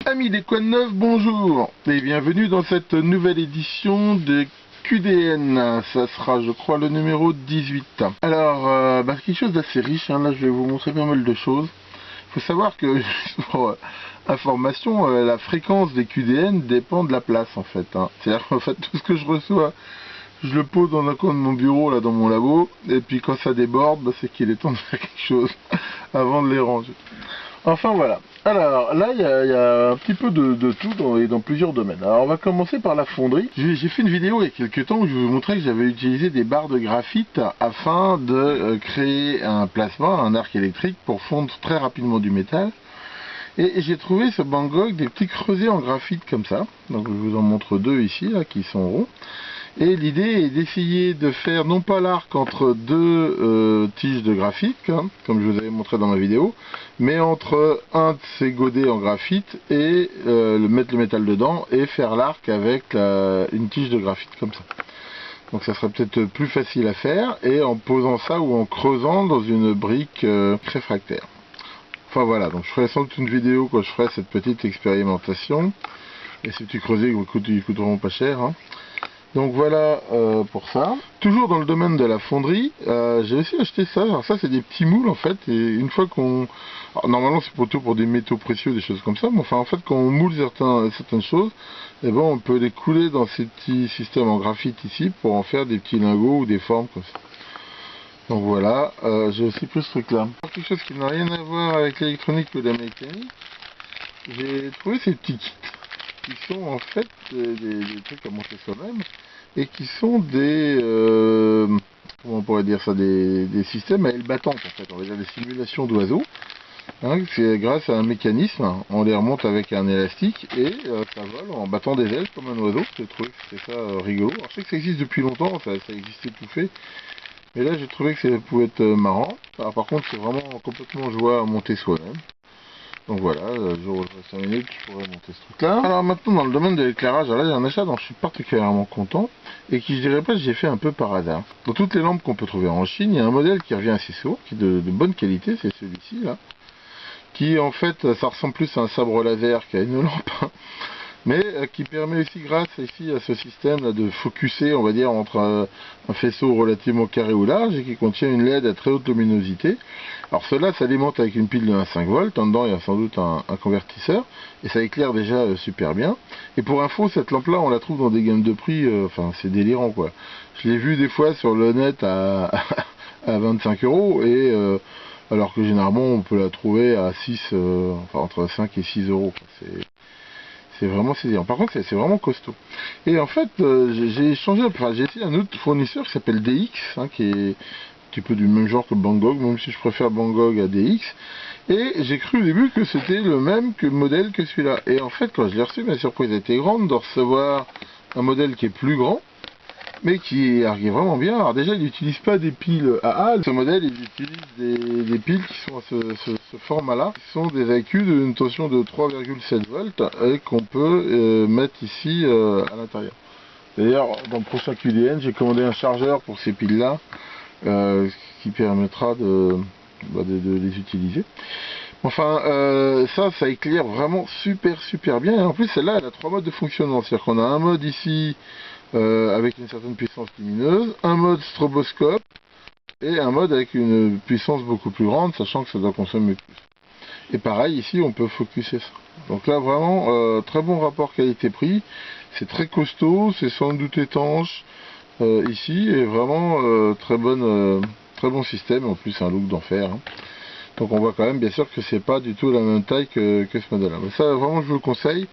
Amis des Quoi de Neuf, bonjour et bienvenue dans cette nouvelle édition de QDN. Ça sera, je crois, le numéro 18. Alors, c'est quelque chose d'assez riche, hein. Là je vais vous montrer pas mal de choses. Il faut savoir que, pour information, la fréquence des QDN dépend de la place en fait, hein. C'est-à-dire qu'en fait, tout ce que je reçois, je le pose dans un coin de mon bureau, là dans mon labo, et puis quand ça déborde, c'est qu'il est temps de faire quelque chose avant de les ranger. Enfin voilà. Alors là il y a un petit peu de tout dans plusieurs domaines. Alors on va commencer par la fonderie. J'ai fait une vidéo il y a quelques temps où je vous montrais que j'avais utilisé des barres de graphite afin de créer un plasma, un arc électrique pour fondre très rapidement du métal. Et j'ai trouvé ce Bangkok des petits creusets en graphite comme ça. Donc je vous en montre deux ici là, qui sont ronds. Et l'idée est d'essayer de faire non pas l'arc entre deux tiges de graphite, hein, comme je vous avais montré dans ma vidéo, mais entre un de ces godets en graphite et mettre le métal dedans et faire l'arc avec une tige de graphite comme ça. Donc ça serait peut-être plus facile à faire, et en posant ça ou en creusant dans une brique réfractaire. Enfin voilà, donc je ferai sans doute une vidéo quand je ferai cette petite expérimentation. Et ces petits creusets ils coûteront pas cher, hein. Donc voilà pour ça. Toujours dans le domaine de la fonderie, j'ai aussi acheté ça. Alors ça c'est des petits moules en fait. Et une fois qu'on... normalement c'est plutôt pour des métaux précieux, des choses comme ça. Mais enfin en fait quand on moule certaines choses, eh ben, on peut les couler dans ces petits systèmes en graphite ici pour en faire des petits lingots ou des formes comme ça. Donc voilà, j'ai aussi pris ce truc là. Quelque chose qui n'a rien à voir avec l'électronique ou la mécanique. J'ai trouvé ces petits kits qui sont en fait des trucs à monter soi-même et qui sont des comment on pourrait dire ça, des systèmes à ailes battantes en fait, on va dire des simulations d'oiseaux, hein. C'est grâce à un mécanisme, on les remonte avec un élastique et ça vole en battant des ailes comme un oiseau. J'ai trouvé que c'était ça rigolo. Alors, je sais que ça existe depuis longtemps, ça existait tout fait, mais là j'ai trouvé que ça pouvait être marrant. Alors, par contre c'est vraiment complètement joie à monter soi-même. Donc voilà, je rejoins 5 minutes, je pourrais monter ce truc là. Alors maintenant dans le domaine de l'éclairage, là j'ai un achat dont je suis particulièrement content et qui, je dirais pas, j'ai fait un peu par hasard. Dans toutes les lampes qu'on peut trouver en Chine, il y a un modèle qui revient assez souvent, qui est de bonne qualité, c'est celui-ci là, qui en fait ça ressemble plus à un sabre laser qu'à une lampe, mais qui permet aussi, grâce ici à ce système là de focuser, on va dire, entre un faisceau relativement carré ou large et qui contient une LED à très haute luminosité. Alors cela s'alimente avec une pile de 1,5 volts, en dedans il y a sans doute un convertisseur, et ça éclaire déjà super bien. Et pour info, cette lampe là on la trouve dans des gammes de prix, enfin c'est délirant quoi. Je l'ai vu des fois sur le net à 25 €, et alors que généralement on peut la trouver à 6, enfin entre 5 et 6 €. C'est vraiment séduisant. Par contre, c'est vraiment costaud. Et en fait, j'ai essayé un autre fournisseur qui s'appelle DX, hein, qui est un petit peu du même genre que Bangkok, même si je préfère Bangkok à DX. Et j'ai cru au début que c'était le même modèle que celui-là. Et en fait, quand je l'ai reçu, ma surprise a été grande de recevoir un modèle qui est plus grand, mais qui est vraiment bien. Alors déjà, il n'utilise pas des piles AA. Ce modèle, il utilise des piles qui sont à ce format-là, qui sont des accus d'une tension de 3,7 volts et qu'on peut mettre ici à l'intérieur. D'ailleurs, dans le prochain QDN, j'ai commandé un chargeur pour ces piles-là, qui permettra de les utiliser. Enfin, ça éclaire vraiment super bien. Et en plus, celle-là, elle a 3 modes de fonctionnement. C'est-à-dire qu'on a un mode ici avec une certaine puissance lumineuse, un mode stroboscope et un mode avec une puissance beaucoup plus grande, sachant que ça doit consommer plus. Et pareil, ici, on peut focuser ça. Donc là, vraiment, très bon rapport qualité-prix. C'est très costaud, c'est sans doute étanche ici, et vraiment très bon système. En plus, un look d'enfer, hein. Donc on voit quand même bien sûr que c'est pas du tout la même taille que ce modèle là. Mais ça vraiment je vous le conseille.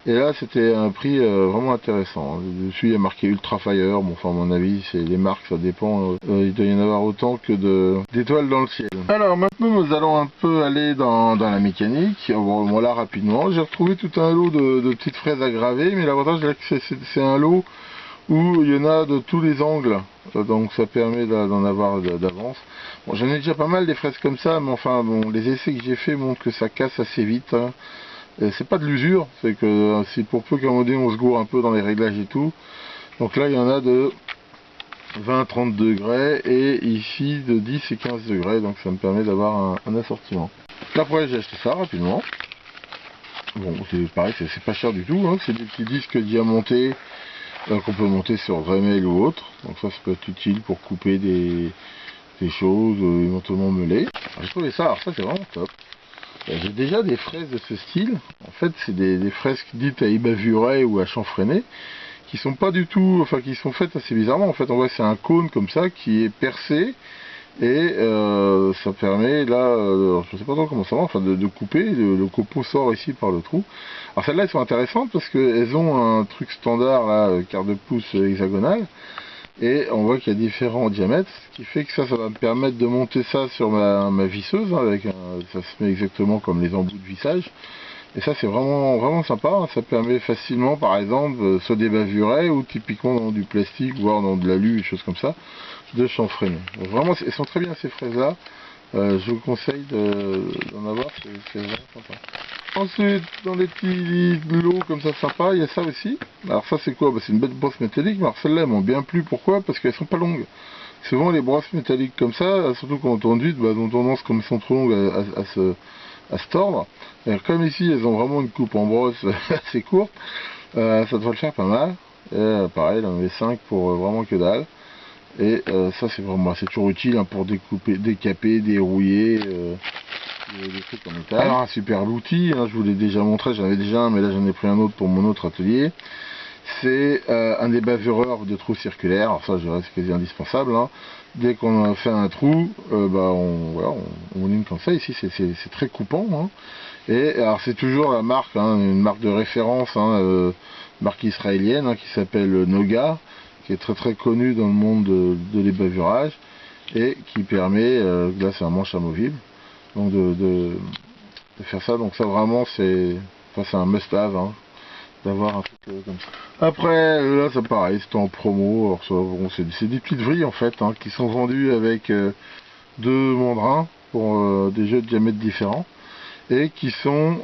Et là c'était un prix vraiment intéressant. Dessus il y a marqué Ultra Fire. Bon, enfin à mon avis c'est les marques, ça dépend. Il doit y en avoir autant que d'étoiles dans le ciel. Alors maintenant nous allons un peu aller dans la mécanique. Bon, voilà, rapidement. J'ai retrouvé tout un lot de petites fraises à graver. Mais l'avantage c'est que c'est un lot où il y en a de tous les angles, donc ça permet d'en avoir d'avance. Bon, j'en ai déjà pas mal des fraises comme ça, mais enfin bon, les essais que j'ai fait montrent que ça casse assez vite, hein. C'est pas de l'usure, c'est que c'est pour peu qu'à un moment donné on se gourre un peu dans les réglages et tout. Donc là il y en a de 20-30 degrés et ici de 10 et 15 degrés, donc ça me permet d'avoir un assortiment. Après j'ai acheté ça rapidement. Bon, c'est pareil, c'est pas cher du tout, hein. C'est des petits disques diamantés qu'on peut monter sur Dremel ou autre. Donc ça peut être utile pour couper des choses, éventuellement meuler. J'ai trouvé ça, alors ça c'est vraiment top. J'ai déjà des fraises de ce style. En fait, c'est des fresques dites à ébavuret ou à chanfreiné, qui sont pas du tout, enfin qui sont faites assez bizarrement. En fait, on voit c'est un cône comme ça qui est percé et ça permet là, je sais pas trop comment ça va, enfin de couper. Le copeau sort ici par le trou. Alors celles-là, elles sont intéressantes parce qu'elles ont un truc standard là, quart de pouce hexagonal. Et on voit qu'il y a différents diamètres, ce qui fait que ça va me permettre de monter ça sur ma visseuse, hein, ça se met exactement comme les embouts de vissage. Et ça c'est vraiment sympa, hein. Ça permet facilement par exemple, soit des bavurets ou typiquement dans du plastique, voire dans de l'alu, des choses comme ça, de chanfreiner. Donc vraiment, elles sont très bien ces fraises là, je vous conseille d'en avoir, c'est vraiment sympa. Ensuite, dans les petits lots comme ça sympa, il y a ça aussi. Alors ça c'est quoi? Bah, c'est une belle brosse métallique, mais alors celles-là elles m'ont bien plu. Pourquoi? Parce qu'elles sont pas longues. Souvent les brosses métalliques comme ça, surtout quand on conduit, bah, ont tendance, comme elles sont trop longues, à se tordre. Alors, comme ici elles ont vraiment une coupe en brosse assez courte, ça devrait le faire pas mal. Et pareil, là, on met 5 pour vraiment que dalle. Et ça c'est vraiment, c'est toujours utile, hein, pour découper, décaper, dérouiller. Des trucs en métal. Alors un super outil, hein, je vous l'ai déjà montré, j'en avais déjà un mais là j'en ai pris un autre pour mon autre atelier. C'est un des bavureurs de trous circulaires. Alors ça je dirais c'est quasi indispensable, hein. Dès qu'on a fait un trou, on ligne comme ça, ici c'est très coupant, hein. Et alors c'est toujours la marque, hein, une marque de référence, hein, marque israélienne, hein, qui s'appelle Noga, qui est très connue dans le monde de l'ébavurage et qui permet, là c'est un manche amovible, donc de faire ça. Donc ça vraiment c'est un must-have, hein, d'avoir un truc comme ça. Après là c'est pareil, c'est en promo. Alors ça, bon, c'est des petites vrilles en fait, hein, qui sont vendues avec deux mandrins pour des jeux de diamètres différents et qui sont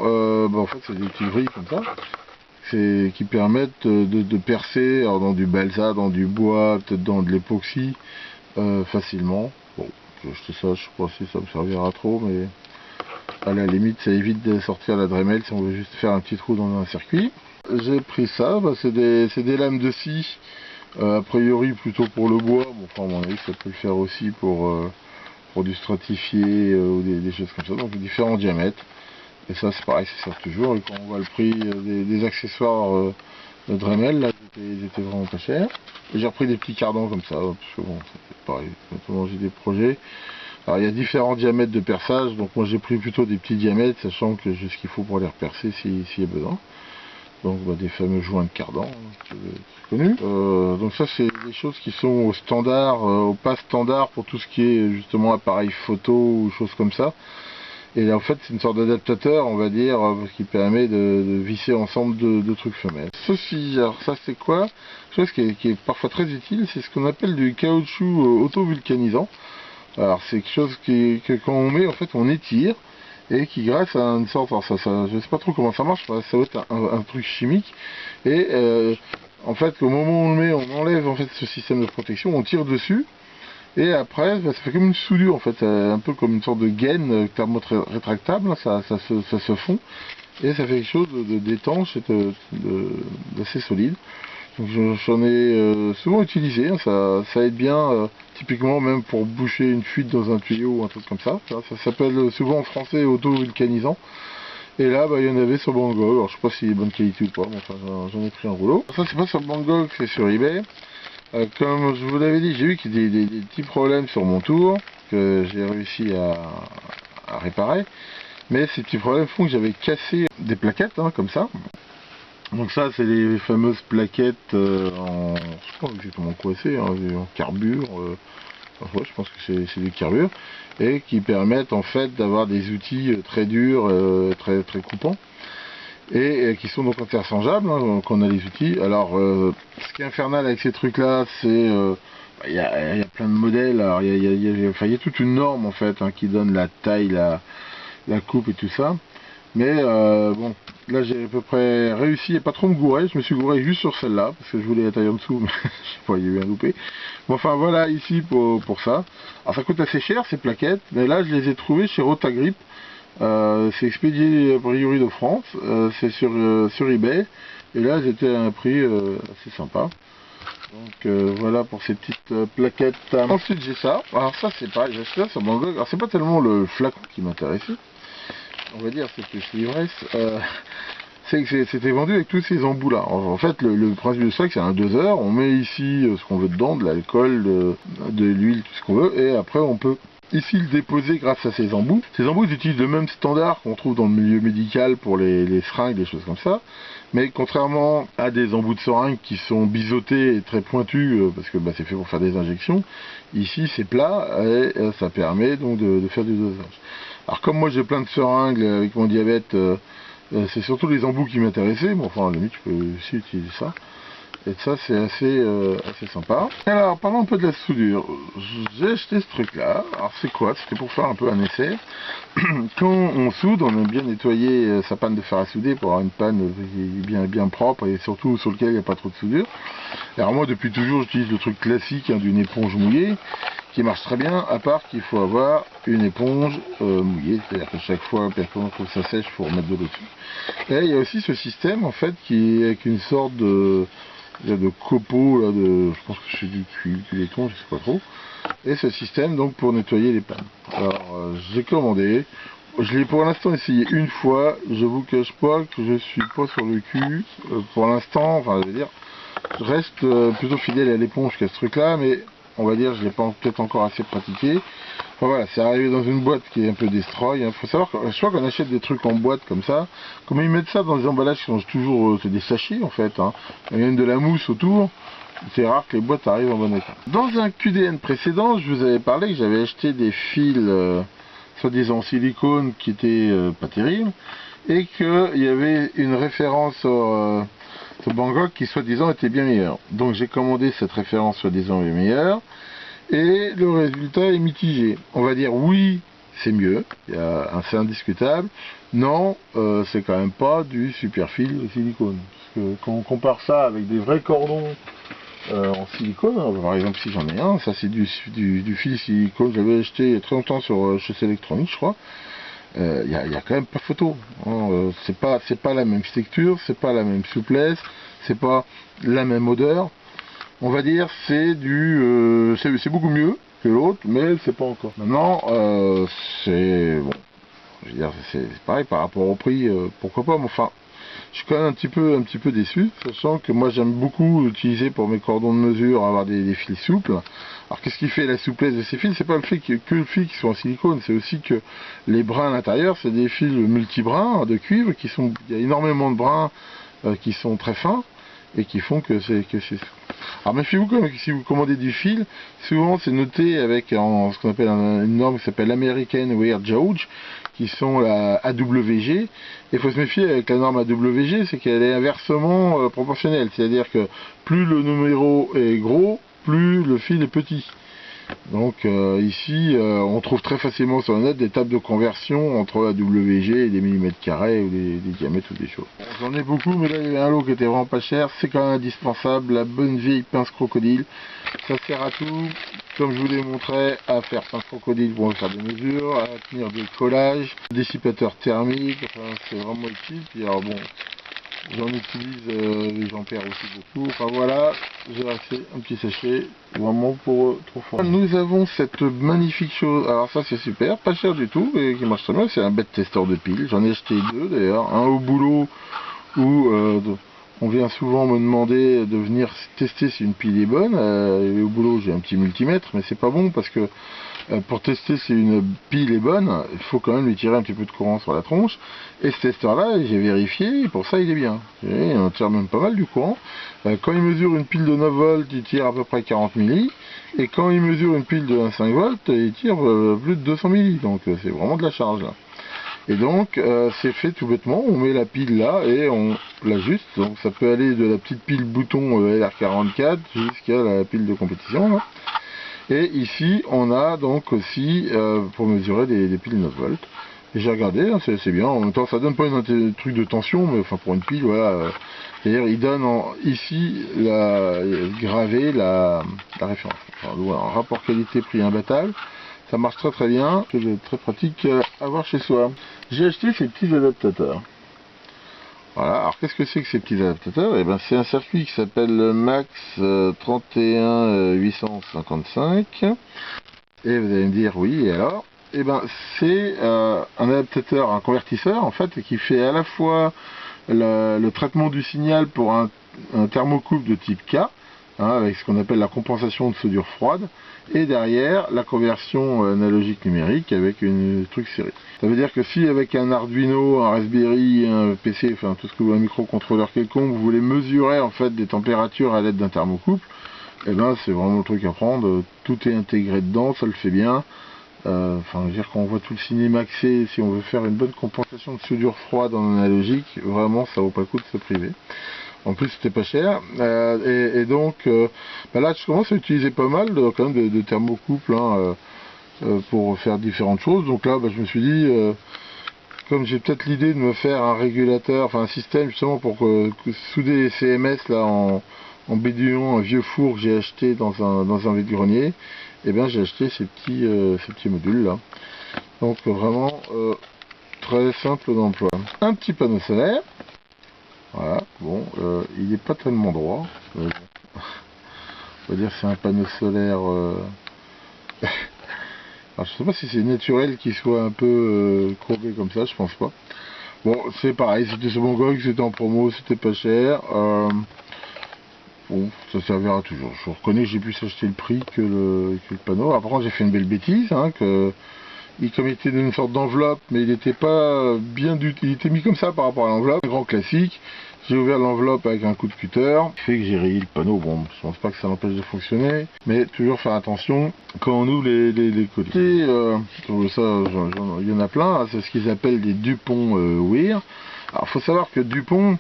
en fait c'est des petites vrilles comme ça qui permettent de percer, alors, dans du balsa, dans du bois, peut-être dans de l'époxy, facilement. Bon, j'ai acheté ça, je sais pas si ça me servira trop, mais à la limite ça évite de sortir la Dremel si on veut juste faire un petit trou dans un circuit. J'ai pris ça, bah, c'est des lames de scie, a priori plutôt pour le bois, bon, enfin à mon avis ça peut le faire aussi pour du stratifié ou des choses comme ça, donc différents diamètres. Et ça c'est pareil, ça sert toujours. Et quand on voit le prix des accessoires de Dremel, là ils étaient vraiment pas chers. Et j'ai repris des petits cardans comme ça, parce que bon, c'est pareil, maintenant j'ai des projets. Alors il y a différents diamètres de perçage, donc moi j'ai pris plutôt des petits diamètres, sachant que j'ai ce qu'il faut pour les repercer s'il y a besoin. Donc bah, des fameux joints de cardan, hein, c'est connu. Donc ça c'est des choses qui sont au standard, au pas standard pour tout ce qui est justement appareil photo ou choses comme ça. Et là, en fait c'est une sorte d'adaptateur, on va dire, qui permet de visser ensemble deux trucs femelles. Ceci, alors ça c'est quoi? Chose qui est parfois très utile, c'est ce qu'on appelle du caoutchouc auto-vulcanisant. Alors c'est quelque chose que quand on met, en fait on étire, et qui grâce à une sorte, alors je sais pas trop comment ça marche, ça doit être un truc chimique, et en fait au moment où on le met, on enlève en fait ce système de protection, on tire dessus, et après bah, ça fait comme une soudure en fait, un peu comme une sorte de gaine thermo-rétractable, ça se fond, et ça fait quelque chose d'étanche et d'assez solide. Donc j'en ai souvent utilisé, hein, ça aide bien, typiquement même pour boucher une fuite dans un tuyau ou un truc comme ça. Ça s'appelle souvent en français auto-vulcanisant. Et là, bah, il y en avait sur Banggood. Alors je sais pas s'il est bonne qualité ou pas, mais enfin j'en ai pris un rouleau. Ça c'est pas sur Banggood, c'est sur eBay. Comme je vous l'avais dit, j'ai eu qu'il y a des petits problèmes sur mon tour, que j'ai réussi à réparer. Mais ces petits problèmes font que j'avais cassé des plaquettes, hein, comme ça. Donc ça c'est les fameuses plaquettes en, je sais pas exactement quoi c'est, hein, en carbure, ouais, je pense que c'est du carbure, et qui permettent en fait d'avoir des outils très durs, très coupants, et qui sont donc interchangeables, hein, donc on a les outils. Alors ce qui est infernal avec ces trucs là, c'est il y a plein de modèles, alors il y a toute une norme en fait, hein, qui donne la taille, la coupe et tout ça. Mais bon, là j'ai à peu près réussi à pas trop me gourer, je me suis gouré juste sur celle-là, parce que je voulais la taille en dessous, mais je sais pas, il y a eu un loupé. Bon, enfin voilà ici pour ça. Alors ça coûte assez cher ces plaquettes, mais là je les ai trouvées chez Rotagrip, C'est expédié a priori de France, c'est sur eBay, et là j'étais à un prix assez sympa. Donc voilà pour ces petites plaquettes. Ensuite j'ai ça, alors ça c'est pareil, j'ai acheté ça sur Bangkok, alors c'est pas tellement le flacon qui m'intéressait, on va dire c'est plus l'ivresse, c'est que c'était vendu avec tous ces embouts là. En fait le principe de ça c'est un doseur, on met ici ce qu'on veut dedans, de l'alcool, de l'huile, tout ce qu'on veut, et après on peut ici le déposer grâce à ces embouts. Ces embouts ils utilisent le même standard qu'on trouve dans le milieu médical pour les seringues, des choses comme ça. Mais contrairement à des embouts de seringues qui sont biseautés et très pointus, parce que c'est fait pour faire des injections, ici c'est plat et ça permet donc de faire du dosage. Alors comme moi j'ai plein de seringues avec mon diabète, c'est surtout les embouts qui m'intéressaient, bon enfin à la limite je peux aussi utiliser ça. Et ça c'est assez sympa. Alors parlons un peu de la soudure. J'ai acheté ce truc là. Alors c'est quoi? C'était pour faire un peu un essai. Quand on soude, on aime bien nettoyer sa panne de fer à souder pour avoir une panne bien propre et surtout sur lequel il n'y a pas trop de soudure. Alors moi depuis toujours j'utilise le truc classique d'une éponge mouillée qui marche très bien, à part qu'il faut avoir une éponge mouillée, c'est-à-dire que chaque fois que ça sèche il faut remettre de l'eau dessus. Et il y a aussi ce système en fait qui est avec une sorte de copeaux, là, je pense que c'est du cuir, du laiton, je sais pas trop. Et ce système donc pour nettoyer les pannes. Alors j'ai commandé, je l'ai pour l'instant essayé une fois, je vous cache pas que je suis pas sur le cul pour l'instant, enfin je veux dire, je reste plutôt fidèle à l'éponge qu'à ce truc là, mais on va dire je l'ai pas peut-être encore assez pratiqué. Enfin voilà, c'est arrivé dans une boîte qui est un peu destroy. Faut savoir que je crois qu'on achète des trucs en boîte comme ça, comme ils mettent ça dans des emballages qui sont toujours c'est des sachets en fait, hein. Il y a même de la mousse autour. C'est rare que les boîtes arrivent en bon état. Dans un QDN précédent, je vous avais parlé que j'avais acheté des fils soi-disant en silicone qui étaient pas terribles, et qu'il y avait une référence sur Bangkok qui soi-disant était bien meilleure. Donc j'ai commandé cette référence soi-disant meilleure, et le résultat est mitigé. On va dire oui, c'est mieux, c'est indiscutable. Non, c'est quand même pas du super fil silicone. Parce que quand on compare ça avec des vrais cordons en silicone, par exemple si j'en ai un, ça c'est du fil silicone que j'avais acheté il y a très longtemps sur Chaussée Électronique je crois. Il y a quand même pas photo, hein. C'est pas la même texture, c'est pas la même souplesse, c'est pas la même odeur. On va dire c'est beaucoup mieux que l'autre, mais c'est pas encore. Maintenant c'est bon, je veux dire c'est pareil par rapport au prix, pourquoi pas, mais enfin je suis quand même un petit peu déçu, sachant que moi j'aime beaucoup utiliser pour mes cordons de mesure avoir des fils souples. Alors qu'est-ce qui fait la souplesse de ces fils? C'est pas le fait que le fil qui soit en silicone, c'est aussi que les brins à l'intérieur, c'est des fils multi-brins de cuivre il y a énormément de brins qui sont très fins et qui font que c'est alors méfiez-vous quand même que si vous commandez du fil, souvent c'est noté avec ce qu'on appelle une norme qui s'appelle American Wear Gauge, qui sont la AWG. Il faut se méfier avec la norme AWG, c'est qu'elle est inversement proportionnelle, c'est-à-dire que plus le numéro est gros, plus le fil est petit. Donc ici on trouve très facilement sur le net des tables de conversion entre la WG et des millimètres carrés ou des diamètres ou des choses. J'en ai beaucoup, mais là il y avait un lot qui était vraiment pas cher, c'est quand même indispensable, la bonne vieille pince crocodile. Ça sert à tout, comme je vous l'ai montré, à faire pince crocodile pour faire des mesures, à tenir des collages, dissipateur thermique, enfin c'est vraiment utile. Puis alors bon, j'en utilise, j'en perds aussi beaucoup. Enfin voilà, j'ai acheté un petit sachet, vraiment pour 3 fois. Nous avons cette magnifique chose, alors ça c'est super, pas cher du tout, et qui marche très bien, c'est un bête testeur de piles. J'en ai acheté 2 d'ailleurs, un au boulot où on vient souvent me demander de venir tester si une pile est bonne. Et au boulot j'ai un petit multimètre, mais c'est pas bon parce que pour tester si une pile est bonne, il faut quand même lui tirer un petit peu de courant sur la tronche. Et ce testeur-là, j'ai vérifié, et pour ça il est bien. Et il en tire même pas mal du courant. Quand il mesure une pile de 9 volts, il tire à peu près 40 milli. Et quand il mesure une pile de 5 volts, il tire plus de 200 milli. Donc c'est vraiment de la charge là. Et donc c'est fait tout bêtement, on met la pile là et on l'ajuste. Donc ça peut aller de la petite pile bouton LR44 jusqu'à la pile de compétition là. Et ici on a donc aussi pour mesurer des piles 9 volts. Et j'ai regardé, hein, c'est bien, en même temps ça donne pas un truc de tension, mais enfin pour une pile, voilà. C'est-à-dire il donne ici gravé la référence. Enfin, un rapport qualité-prix imbattable. Ça marche très très bien, c'est très pratique à avoir chez soi. J'ai acheté ces petits adaptateurs. Voilà, alors qu'est-ce que c'est que ces petits adaptateurs? Eh ben c'est un circuit qui s'appelle le Max 31855. Et vous allez me dire oui, et alors? Eh ben c'est un adaptateur, un convertisseur en fait, qui fait à la fois le traitement du signal pour un thermocouple de type K, avec ce qu'on appelle la compensation de soudure froide, et derrière la conversion analogique numérique avec une truc série. Ça veut dire que si avec un Arduino, un Raspberry, un PC, enfin tout ce que vous, un microcontrôleur quelconque, vous voulez mesurer en fait des températures à l'aide d'un thermocouple, et ben c'est vraiment le truc à prendre. Tout est intégré dedans, ça le fait bien. Enfin, je veux dire, quand on voit tout le Cinemaxé, si on veut faire une bonne compensation de soudure froide en analogique, vraiment ça vaut pas le coup de se priver. En plus c'était pas cher, et donc là je commence à utiliser pas mal quand même de thermocouples pour faire différentes choses. Donc là je me suis dit, comme j'ai peut-être l'idée de me faire un régulateur, enfin un système justement pour souder les CMS là en bédulant un vieux four que j'ai acheté dans un vide-grenier, et bien j'ai acheté ces petits modules là. Donc vraiment très simple d'emploi. Un petit panneau solaire. Voilà, bon, il n'est pas tellement droit. Bon. On va dire que c'est un panneau solaire. Alors, je sais pas si c'est naturel qu'il soit un peu courbé comme ça, je pense pas. Bon, c'est pareil, c'était sur mon GOG, c'était en promo, c'était pas cher. Bon, ça servira toujours. Je reconnais que j'ai pu s'acheter le prix que le panneau. Alors, par contre, j'ai fait une belle bêtise, comme il était dans une sorte d'enveloppe, mais il n'était pas bien il était mis comme ça par rapport à l'enveloppe, un grand classique. J'ai ouvert l'enveloppe avec un coup de cutter, ce qui fait que j'ai rayé le panneau. Bon, je pense pas que ça l'empêche de fonctionner, mais toujours faire attention quand on ouvre les côtés. Ça, il y en a plein, c'est ce qu'ils appellent des Dupont Weir. Alors, faut savoir que Dupont,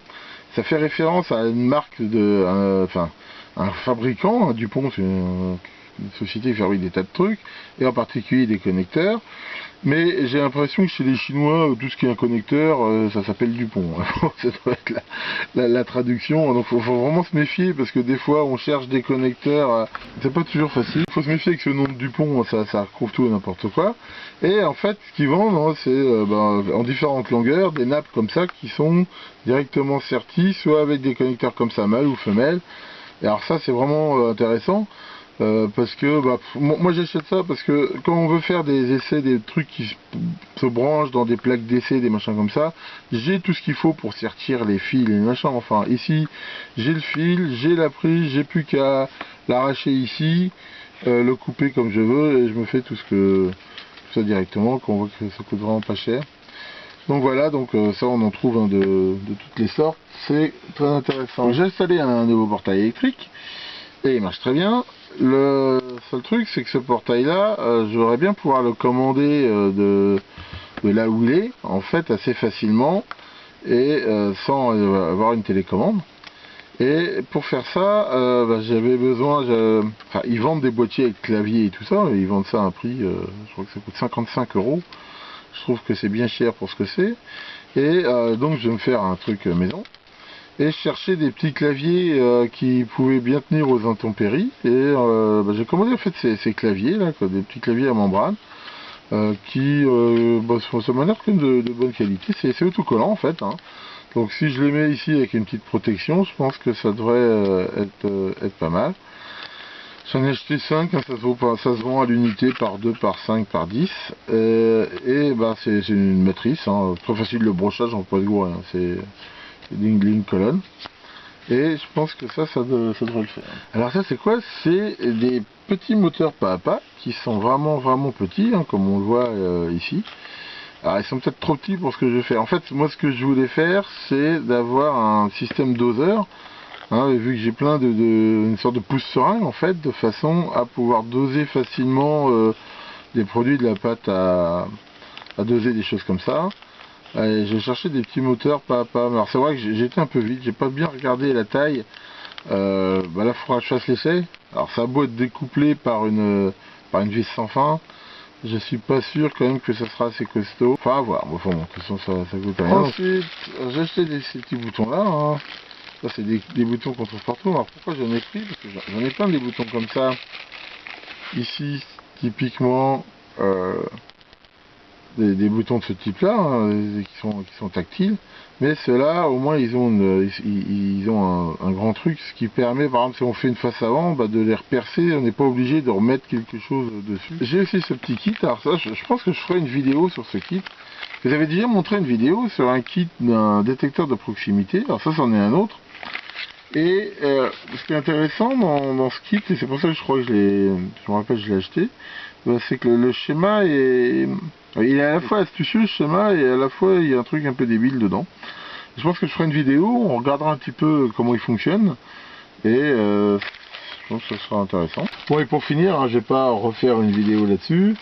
ça fait référence à une marque un fabricant. Dupont, c'est une société qui fabrique des tas de trucs, et en particulier des connecteurs. Mais j'ai l'impression que chez les Chinois, tout ce qui est un connecteur, ça s'appelle Dupont. Ça doit être la traduction. Donc faut vraiment se méfier, parce que des fois on cherche des connecteurs, c'est pas toujours facile. Il faut se méfier avec ce nom de Dupont, ça recouvre tout et n'importe quoi. Et en fait, ce qu'ils vendent, c'est en différentes longueurs, des nappes comme ça qui sont directement serties, soit avec des connecteurs comme ça, mâle ou femelle. Et alors ça, c'est vraiment intéressant. Parce que moi j'achète ça parce que quand on veut faire des essais, des trucs qui se branchent dans des plaques d'essai, des machins comme ça, j'ai tout ce qu'il faut pour sertir les fils et les machins. Enfin ici j'ai le fil, j'ai la prise, j'ai plus qu'à l'arracher ici, le couper comme je veux, et je me fais tout ça directement, qu'on voit que ça coûte vraiment pas cher. Donc voilà, ça on en trouve de toutes les sortes, c'est très intéressant. J'ai installé un nouveau portail électrique et il marche très bien. Le seul truc, c'est que ce portail là, j'aurais bien pouvoir le commander de là où il est, en fait, assez facilement, et sans avoir une télécommande. Et pour faire ça, j'avais besoin, ils vendent des boîtiers avec clavier et tout ça, ils vendent ça à un prix, je crois que ça coûte 55 €. Je trouve que c'est bien cher pour ce que c'est. Et donc je vais me faire un truc maison. Et chercher des petits claviers qui pouvaient bien tenir aux intempéries. Et j'ai commandé en fait ces claviers là, des petits claviers à membrane qui ça m'a l'air quand même de bonne qualité. C'est autocollant en fait. Donc si je les mets ici avec une petite protection, je pense que ça devrait être pas mal. J'en ai acheté 5, ça se vend à l'unité par 2, par 5, par 10. C'est une matrice, très facile le brochage en poids de goût, c'est ligne colonne. Et je pense que ça devrait le faire. Alors ça c'est quoi? C'est des petits moteurs pas à pas qui sont vraiment petits, comme on le voit ici. Alors ils sont peut-être trop petits pour ce que je vais faire. En fait, moi ce que je voulais faire, c'est d'avoir un système doseur. Vu que j'ai une sorte de pousse-seringue en fait, de façon à pouvoir doser facilement des produits, de la pâte à doser, des choses comme ça. J'ai cherché des petits moteurs pas à pas. Alors c'est vrai que j'étais un peu vite, j'ai pas bien regardé la taille. Là il faudra que je fasse l'essai. Alors ça a beau être découplé par une vis sans fin, je suis pas sûr quand même que ça sera assez costaud. Enfin à voir, bon, de toute façon ça coûte rien. Ensuite j'ai acheté ces petits boutons là. Ça c'est des boutons qu'on trouve partout. Alors pourquoi j'en ai pris? Parce que j'en ai plein des boutons comme ça. Ici typiquement des boutons de ce type-là, hein, qui sont tactiles, mais ceux-là, au moins, ils ont un grand truc, ce qui permet, par exemple, si on fait une face avant, bah, de les repercer, on n'est pas obligé de remettre quelque chose dessus. J'ai aussi ce petit kit, alors ça, je pense que je ferai une vidéo sur ce kit. Vous avez déjà montré une vidéo sur un kit d'un détecteur de proximité, alors ça, c'en est un autre. Et ce qui est intéressant dans ce kit, et c'est pour ça que je crois que je me rappelle que je l'ai acheté, c'est que le schéma il est à la fois astucieux, ce schéma, et à la fois il y a un truc un peu débile dedans. Je pense que je ferai une vidéo, on regardera un petit peu comment il fonctionne, et je pense que ce sera intéressant. Bon, et pour finir, hein, je vais pas refaire une vidéo là-dessus.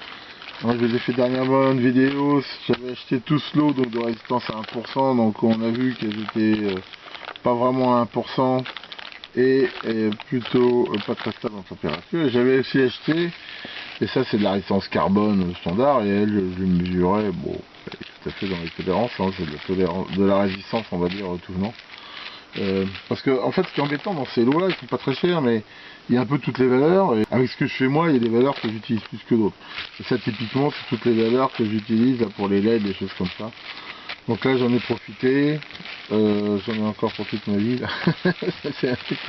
Hein, je vous ai fait dernièrement une vidéo, j'avais acheté tous lots donc de résistance à 1%, donc on a vu qu'elles étaient pas vraiment à 1%, et plutôt pas très stable en température. J'avais aussi acheté, et ça c'est de la résistance carbone standard, et elle je mesurais, bon, elle est tout à fait dans les tolérances, hein, c'est de la résistance, on va dire, tout venant. Parce que en fait ce qui est embêtant dans ces lots là, ils sont pas très chers, mais il y a un peu toutes les valeurs, et avec ce que je fais moi, il y a des valeurs que j'utilise plus que d'autres. Et ça typiquement c'est toutes les valeurs que j'utilise pour les LED, des choses comme ça. Donc là j'en ai profité, j'en ai encore pour toute ma vie. C'est un truc.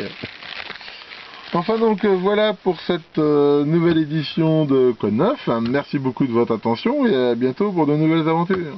Enfin donc voilà pour cette nouvelle édition de Code 9. Merci beaucoup de votre attention et à bientôt pour de nouvelles aventures.